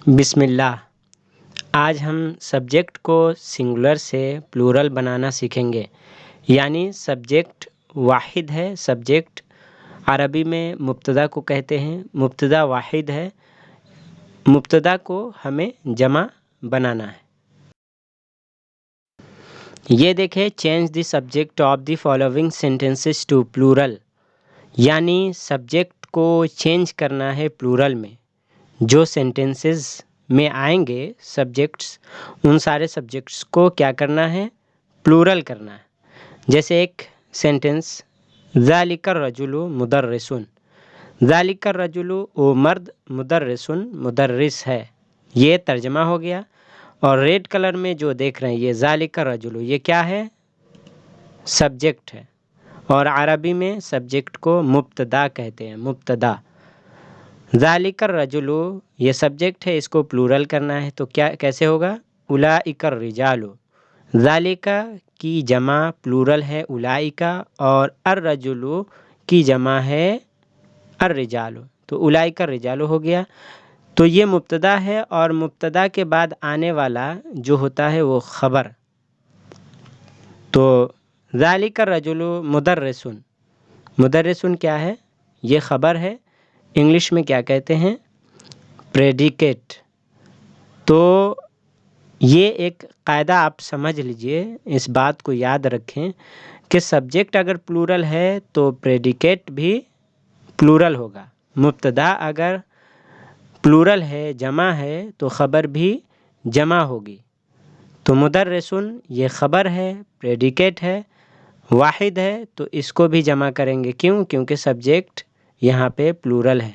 بسم اللہ۔ آج ہم سبجیکٹ کو سنگولر سے پلورل بنانا سیکھیں گے، یعنی سبجیکٹ واحد ہے۔ سبجیکٹ عربی میں مبتدا کو کہتے ہیں، مبتدا واحد ہے، مبتدا کو ہمیں جمع بنانا ہے۔ یہ دیکھیں، change the subject of the following sentences to plural, یعنی سبجیکٹ کو چینج کرنا ہے پلورل میں۔ جو سینٹینسز میں آئیں گے سبجیکٹس، ان سارے سبجیکٹس کو کیا کرنا ہے؟ پلورل کرنا ہے۔ جیسے ایک سینٹینس، ذالک الرجل مدرس، ذالک الرجل وہ مرد، مدرس مدرس ہے، یہ ترجمہ ہو گیا۔ اور ریڈ کلر میں جو دیکھ رہے ہیں یہ ذالک الرجل، یہ کیا ہے؟ سبجیکٹ ہے، اور عربی میں سبجیکٹ کو مبتدا کہتے ہیں، مبتدا۔ ذالک الرجل یہ سبجیکٹ ہے، اس کو پلورل کرنا ہے تو کیسے ہوگا؟ اولئک الرجال، ذالک کی جمع پلورل ہے اولئک، اور الرجل کی جمع ہے الرجال، تو اولئک الرجال ہو گیا۔ تو یہ مبتدا ہے، اور مبتدا کے بعد آنے والا جو ہوتا ہے وہ خبر۔ تو ذالک الرجل مدرس، مدرس کیا ہے؟ یہ خبر ہے، انگلش میں کیا کہتے ہیں؟ پریڈیکیٹ۔ تو یہ ایک قاعدہ آپ سمجھ لیجئے، اس بات کو یاد رکھیں کہ سبجیکٹ اگر پلورل ہے تو پریڈیکیٹ بھی پلورل ہوگا۔ مبتدا اگر پلورل ہے، جمع ہے، تو خبر بھی جمع ہوگی۔ تو مدرسن یہ خبر ہے، پریڈیکیٹ ہے، واحد ہے، تو اس کو بھی جمع کریں گے۔ کیوں؟ کیونکہ سبجیکٹ یہاں پہ پلورل ہے۔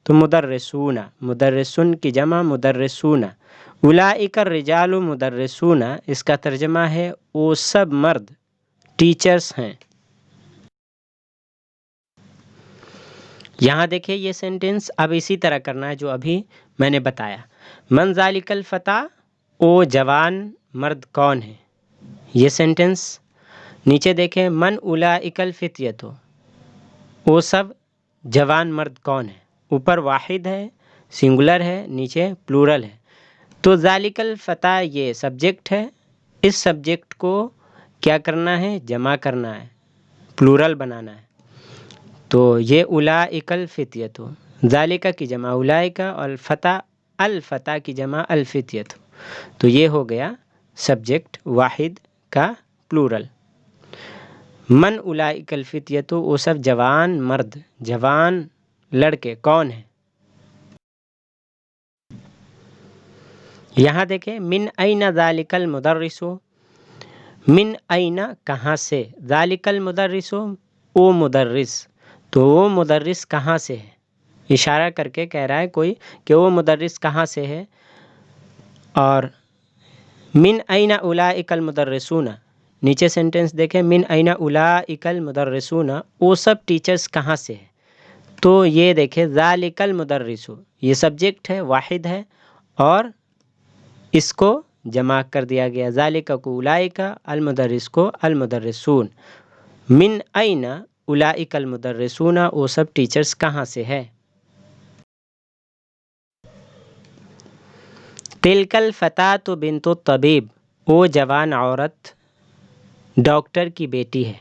تو مدرسون، مدرسن کی جمع مدرسون۔ اولئک الرجال مدرسون، اس کا ترجمہ ہے وہ سب مرد ٹیچرز ہیں۔ یہاں دیکھیں یہ سینٹینس اب اسی طرح کرنا ہے جو ابھی میں نے بتایا۔ من ذالک الفتیٰ، وہ جوان مرد کون ہے؟ یہ سینٹینس نیچے دیکھیں، من اولئک الفتیۃ، وہ سب جوان مرد کون ہے؟ اوپر واحد ہے، سنگولر ہے، نیچے پلورل ہے۔ تو ذالک الفتیٰ یہ سبجیکٹ ہے، اس سبجیکٹ کو کیا کرنا ہے؟ جمع کرنا ہے، پلورل بنانا ہے۔ تو یہ اولئک الفتیۃ، ذالک کی جمع اولئک، اور الفتیٰ کی جمع الفتیۃ، تو یہ ہو گیا سبجیکٹ واحد کا پلورل۔ من اولئک الفتیۃ، وہ سب جوان مرد، جوان لڑکے کون ہیں؟ یہاں دیکھیں، من این ذالک المدرس، من این کہاں سے، ذالک المدرس وہ مدرس، تو وہ مدرس کہاں سے ہے؟ اشارہ کر کے کہہ رہا ہے کوئی کہ وہ مدرس کہاں سے ہے۔ اور من این اولئک المدرسون، نیچے سینٹینس دیکھیں، من این اولئک المدرسون، وہ سب ٹیچرز کہاں سے ہے؟ تو یہ دیکھیں، ذالک المدرس یہ سبجیکٹ ہے، واحد ہے، اور اس کو جمع کر دیا گیا، ذالک کو اولئک، المدرس کو المدرسون۔ من این اولئک المدرسون، وہ سب ٹیچرز کہاں سے ہے؟ تلک الفتاۃ بنت الطبیب، وہ جوان عورت ڈاکٹر کی بیٹی ہے۔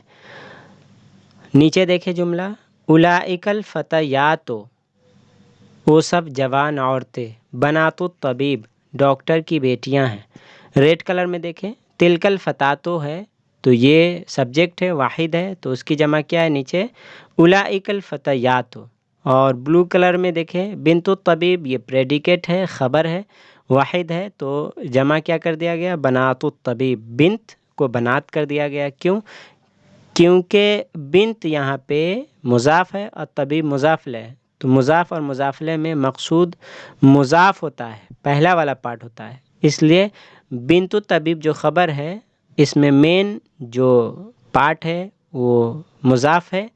نیچے دیکھیں جملہ، اولئک الفتیات، وہ سب جوان عورتیں، بنات الطبیب ڈاکٹر کی بیٹیاں ہیں۔ ریڈ کلر میں دیکھیں، تلک الفتاۃ ہے تو یہ سبجیکٹ ہے، واحد ہے، تو اس کی جمع کیا ہے نیچے؟ اولئک الفتیات۔ اور بلو کلر میں دیکھیں، بنت الطبیب یہ پریڈیکیٹ ہے، خبر ہے، واحد ہے، تو جمع کیا کر دیا گیا؟ بنات الطبیب، بنت کو بنات کر دیا گیا۔ کیوں؟ کیونکہ بنت یہاں پہ مضاف ہے اور طبیب مضاف الیہ ہے، تو مضاف اور مضاف الیہ میں مقصود مضاف ہوتا ہے، پہلا والا پارٹ ہوتا ہے، اس لیے بنت الطبیب جو خبر ہے اس میں مین جو پارٹ ہے وہ مضاف ہے،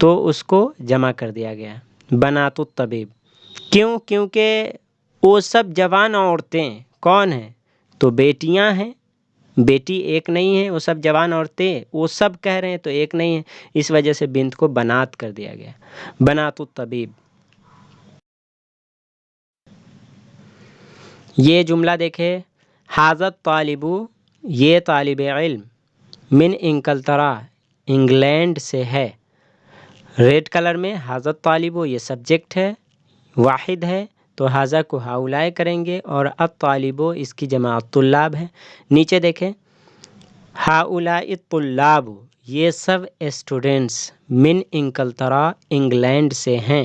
تو اس کو جمع کر دیا گیا بنات الطبیب۔ کیوں؟ کیونکہ وہ سب جوان عورتیں کون ہیں؟ تو بیٹیاں ہیں، بیٹی ایک نہیں ہے، وہ سب جوان عورتیں، وہ سب کہہ رہے ہیں تو ایک نہیں ہے، اس وجہ سے بنت کو بنات کر دیا گیا، بنات الطبیب۔ یہ جملہ دیکھے، حاضت طالبو، یہ طالب علم، من انکلترا، انگلینڈ سے ہے۔ ریڈ کلر میں حاضت طالبو یہ سبجیکٹ ہے، واحد ہے، تو حاضہ کو ہاؤلائے کریں گے، اور الطالبو اس کی جمع الطلاب ہے۔ نیچے دیکھیں، ہاؤلائی الطلاب، یہ سب اسٹوڈنٹس من انکلترا، انگلینڈ سے ہیں۔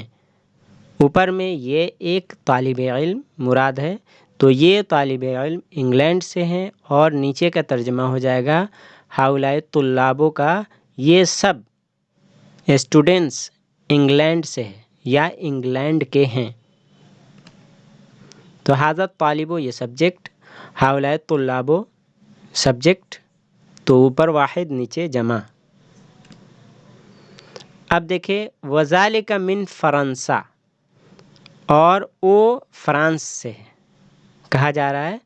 اوپر میں یہ ایک طالب علم مراد ہے، تو یہ طالب علم انگلینڈ سے ہیں، اور نیچے کا ترجمہ ہو جائے گا ہاؤلائی طلابوں کا، یہ سب اسٹوڈنٹس انگلینڈ سے ہیں یا انگلینڈ کے ہیں۔ تو حاضت طالبو یہ سبجیکٹ، ہاؤلائی طلابو سبجیکٹ، تو اوپر واحد نیچے جمع۔ اب دیکھیں، وذالک من فرنسا، اور وہ فرانس سے ہے۔ کہا جا رہا ہے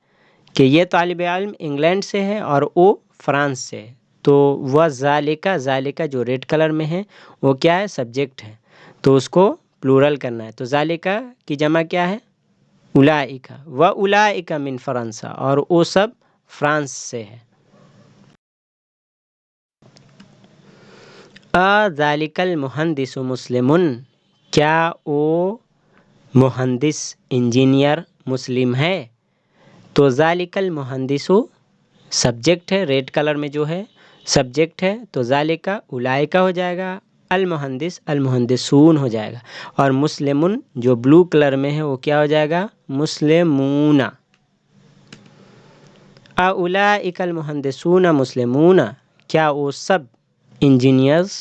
کہ یہ طالب علم انگلینڈ سے ہے اور وہ فرانس سے ہے، تو وذالک، ذالک جو ریڈ کلر میں ہے وہ کیا ہے؟ سبجیکٹ ہے، تو اس کو پلورل کرنا ہے۔ تو ذالک کی جمع کیا ہے؟ اولئک، واولئک من فرنسا، اور وہ سب فرانس سے ہے۔ ذالک المہندس مسلم، کیا وہ مہندس انجینئر مسلم ہے؟ تو ذالک المہندس سبجیکٹ ہے، ریڈ کلر میں جو ہے سبجیکٹ ہے، تو ذالک اولئک ہو جائے گا، المہندس المہندسون ہو جائے گا، اور مسلم جو بلو کلر میں ہے وہ کیا ہو جائے گا؟ مسلمون۔ اولئک المہندسون مسلمون، کیا وہ سب انجینئرز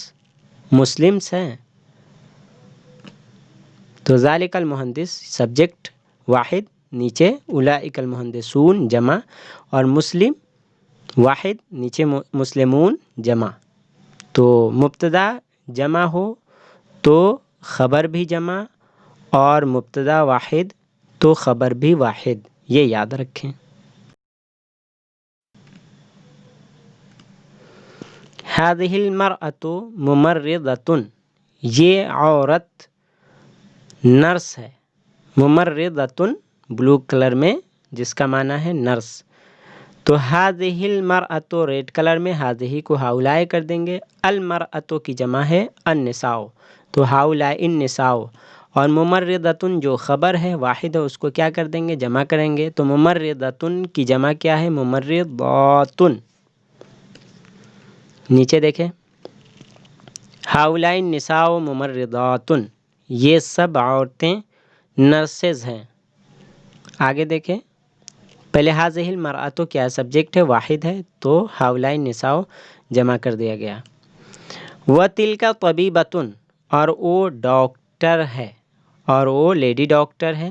مسلمس ہیں؟ تو ذالک المہندس سبجیکٹ واحد، نیچے اولئک المہندسون جمع، اور مسلم واحد، نیچے مسلمون جمع۔ تو مبتدا جمع ہو تو خبر بھی جمع، اور مبتدا واحد تو خبر بھی واحد، یہ یاد رکھیں۔ هذه المرأة ممرضة، یہ عورت نرس ہے۔ ممرضة بلو کلر میں، جس کا معنی ہے نرس۔ تو هذه المرأة ریڈ کلر میں هذه کو ہاؤلائے کر دیں گے، المرأة کی جمع ہے النساء، تو ہاؤلائے النساء، اور ممرضة جو خبر ہے واحد ہے اس کو کیا کر دیں گے؟ جمع کریں گے، تو ممرضة کی جمع کیا ہے؟ ممرضات۔ نیچے دیکھیں، ہاؤلائی النساء ممرضات، یہ سب عورتیں نرسز ہیں۔ آگے دیکھیں، پہلے هذه المرأة کیا سبجیکٹ ہے؟ واحد ہے، تو ہاؤلائی النساء جمع کر دیا گیا۔ وَتِلْكَ طَبِيبَةٌ، اور وہ ڈاکٹر ہے، اور وہ لیڈی ڈاکٹر ہے،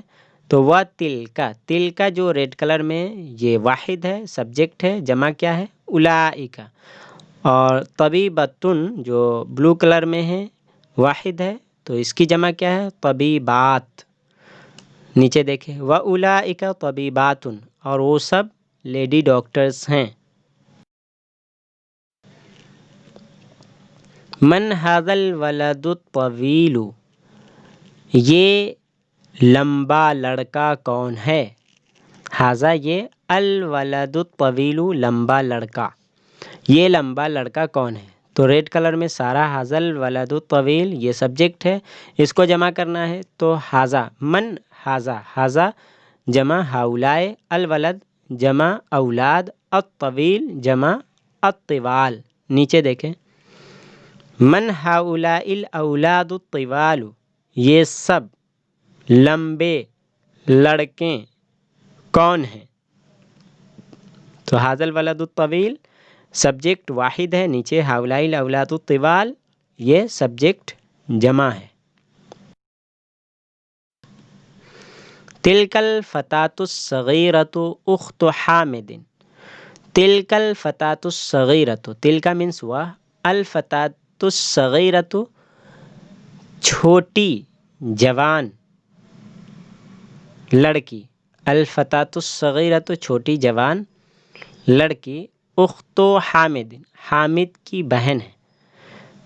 تو وَتِلْكَ، تِلْكَ جو ریڈ کلر میں یہ واحد ہے، سبجیکٹ ہے، جمع کیا ہے؟ اولئک، اور طبیبۃ جو بلو کلر میں ہے واحد ہے، تو اس کی جمع کیا ہے؟ طبیبات۔ نیچے دیکھیں، وَأُولَئِكَ طَبِيبَاتٌ، اور وہ سب لیڈی ڈاکٹرز ہیں۔ من هذا الولد الطویل، یہ لمبا لڑکا کون ہے؟ ھذا یہ، الولد الطویل لمبا لڑکا، یہ لمبا لڑکا کون ہے؟ تو ریڈ کلر میں سارا ھذا الولد الطویل یہ سبجیکٹ ہے، اس کو جمع کرنا ہے، تو ھذا، من ھذا، ھذا جمع ہاؤلائے، الولد جمع اولاد، الطویل جمع الطوال۔ نیچے دیکھیں، من ہؤلاء الاولاد الطوال، یہ سب لمبے لڑکے کون ہیں؟ تو ھذا الولد الطویل سبجیکٹ واحد ہے، نیچے ہؤلاء الاولاد الطوال یہ سبجیکٹ جمع ہے۔ تلک الفتاة الصغیرة اخت حامد، تلک الفتاة الصغیرة، تلک مینس وہ، الفتاة الصغیرة چھوٹی جوان لڑکی، الفتاة الصغیرة چھوٹی جوان لڑکی، اخت حامد، حامد کی بہن ہے،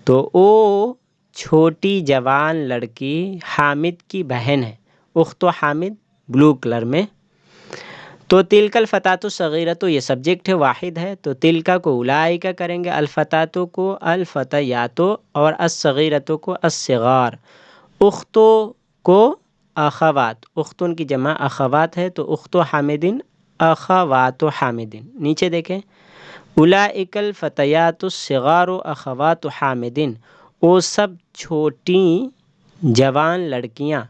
تو وہ چھوٹی جوان لڑکی حامد کی بہن ہے، اخت حامد بلو کلر میں۔ تو تلک الفتاۃ الصغیرۃ یہ سبجیکٹ ہے، واحد ہے، تو تلک کو اولئک کریں گے، الفتاۃ کو الفتیات اور الصغیرۃ کو الصغار، اختو کو اخوات، اختن کی جمع اخوات ہے تو اخت حامد اخوات حامد۔ نیچے دیکھیں اولئک الفتیات الصغار اخوات حامد، وہ سب چھوٹی جوان لڑکیاں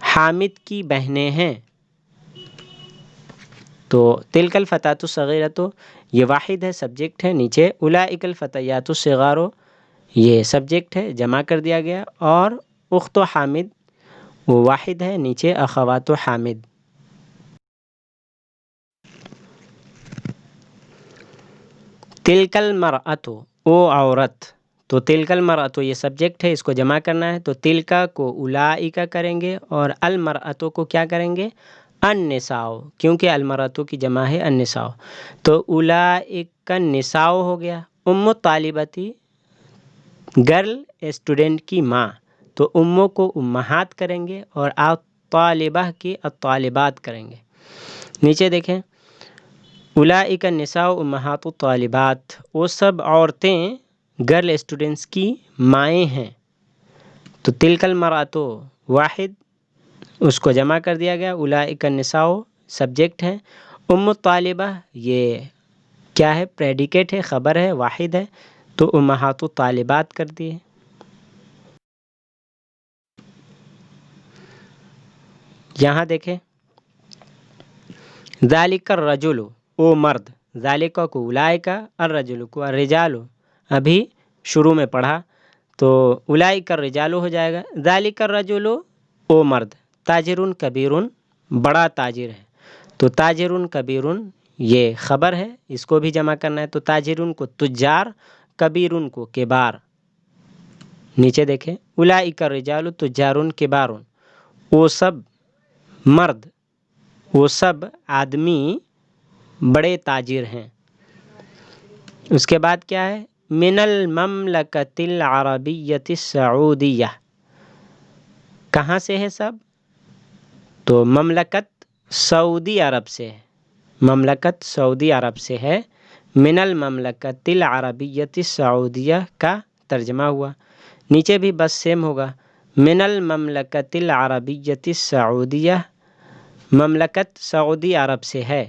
حامد کی بہنیں ہیں۔ تو تلک الفتاۃ الصغیرۃ یہ واحد ہے، سبجیکٹ ہے، نیچے اولئک الفتیات الصغار یہ سبجیکٹ ہے، جمع کر دیا گیا، اور اخت حامد وہ واحد ہے، نیچے اخوات حامد۔ تلک المرأۃ وہ عورت، تو تلک المرأۃ یہ سبجیکٹ ہے، اس کو جمع کرنا ہے، تو تلک کو اولئک کریں گے اور المرأۃ کو کیا کریں گے؟ النساء، کیونکہ المرأۃ کی جمع ہے النساء، تو اولئک النساء ہو گیا۔ طالبتی گرل اسٹوڈنٹ کی ماں، تو اموں کو امہات کریں گے اور الطالبہ کی الطالبات کریں گے۔ نیچے دیکھیں اولئک النساء امہات الطالبات، وہ سب عورتیں گرل اسٹوڈنٹس کی مائیں ہیں، تو تلک المرأۃ واحد، اس کو جمع کر دیا گیا، اولئک النساء سبجیکٹ ہے، الطالبہ یہ کیا ہے؟ پریڈیکیٹ ہے، خبر ہے، واحد ہے، تو امہات الطالبات کر دیے۔ یہاں دیکھیں ذالک الرجل وہ مرد، ذالک کو اولئک، الرجل کو الرجال، ابھی شروع میں پڑھا تو اولئک الرجال ہو جائے گا۔ ذالک الرجل وہ مرد، تاجر کبیر بڑا تاجر ہے، تو تاجر کبیر یہ خبر ہے، اس کو بھی جمع کرنا ہے، تو تاجر کو تجار، کبیر کو کبار۔ نیچے دیکھیں اولئک الرجال تجار کبار، وہ سب مرد، وہ سب آدمی بڑے تاجر ہیں۔ اس کے بعد کیا ہے؟ من المملکۃ العربیۃ السعودیہ، کہاں سے ہے سب؟ تو مملکت سعودی عرب سے ہے، مملکت سعودی عرب سے ہے، من المملکۃ العربیۃ السعودیہ کا ترجمہ ہوا۔ نیچے بھی بس سیم ہوگا، من المملکۃ العربیۃ السعودیہ، مملکت سعودی عرب سے ہے۔